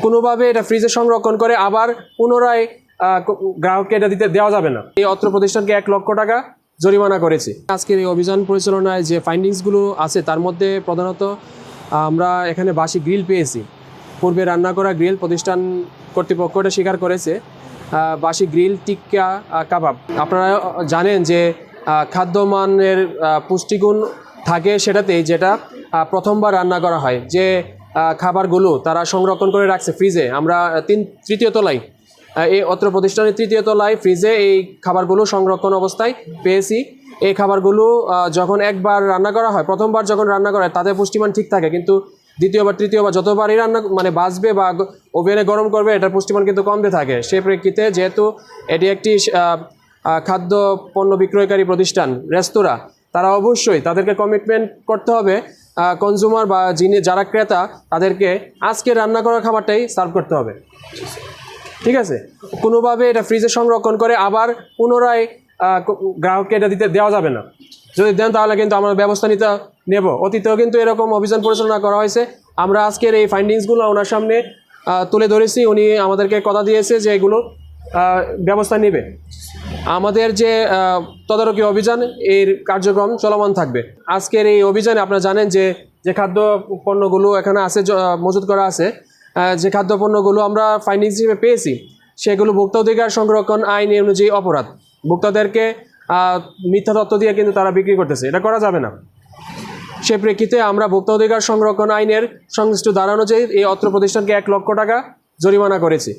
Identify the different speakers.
Speaker 1: কোনোভাবে এটা ফ্রিজে সংরক্ষণ করে আবার পুনরায় গ্রাহককে এটা দেওয়া যাবে না। এই অত্র প্রতিষ্ঠানকে 1 লক্ষ টাকা জরিমানা করেছি। আজকের এই অভিযান পরিচালনায় যে ফাইন্ডিংসগুলো আছে তার মধ্যে প্রধানত আমরা এখানে বাসি গ্রিল পেয়েছি। পূর্বে রান্না করা গ্রিল প্রতিষ্ঠান কর্তৃপক্ষ এটা স্বীকার করেছে। বাসি গ্রিল, টিক্কা, কাবাব। আপনারা জানেন যে খাদ্যমানের পুষ্টিগুণ থাকে সেটাতেই, যেটা প্রথমবার রান্না করা হয়। যে খাবারগুলো তারা সংরক্ষণ করে রাখছে ফ্রিজে, আমরা তৃতীয় তলায়, এই অত্র প্রতিষ্ঠানের তৃতীয় তলায় ফ্রিজে এই খাবারগুলো সংরক্ষণ অবস্থায় পেয়েছি। এই খাবারগুলো যখন একবার রান্না করা হয়, প্রথমবার যখন রান্না করা হয় তাদের পুষ্টিমান ঠিক থাকে, কিন্তু দ্বিতীয়বার, তৃতীয়বার যতবারই রান্না বাঁচবে বা ওভেনে গরম করবে, এটার পুষ্টিমান কিন্তু কমতে থাকে। সেই প্রেক্ষিতে যেহেতু এটি একটি খাদ্য পণ্য বিক্রয়কারী প্রতিষ্ঠান, রেস্তোরাঁ, তারা অবশ্যই তাদেরকে কমিটমেন্ট করতে হবে কনজিউমার বা যারা ক্রেতা তাদেরকে আজকে রান্না করা খাবারটাই সার্ভ করতে হবে। ঠিক আছে? কোনোভাবে এটা ফ্রিজে সংরক্ষণ করে আবার পুনরায় গ্রাহককে এটা দেওয়া যাবে না। যদি দেন তাহলে কিন্তু আমরা ব্যবস্থা নেব। অতীতেও কিন্তু এরকম অভিযান পরিচালনা করা হয়েছে। আমরা আজকের এই ফাইন্ডিংসগুলো ওনার সামনে তুলে ধরেছি। উনি আমাদেরকে কথা দিয়েছে যে এগুলো ব্যবস্থা নেবে। আমাদের যে তদারকি অভিযান, এর কার্যক্রম চলমান থাকবে। আজকের এই অভিযানে আপনারা জানেন যে খাদ্য পণ্যগুলো এখানে আছে, মজুত করা আছে, যে খাদ্যপণ্যগুলো আমরা ফাইন্ডিংস হিসেবে পেয়েছি, সেগুলো ভোক্তা অধিকার সংরক্ষণ আইন অনুযায়ী অপরাধ। ভোক্তাদেরকে মিথ্যা তথ্য দিয়ে কিন্তু তারা বিক্রি করতেছে, এটা করা যাবে না। সে প্রেক্ষিতে আমরা ভোক্তা অধিকার সংরক্ষণ আইনের সংশ্লিষ্ট ধারা অনুযায়ী এই অত্র প্রতিষ্ঠানকে 1 লক্ষ টাকা জরিমানা করেছি।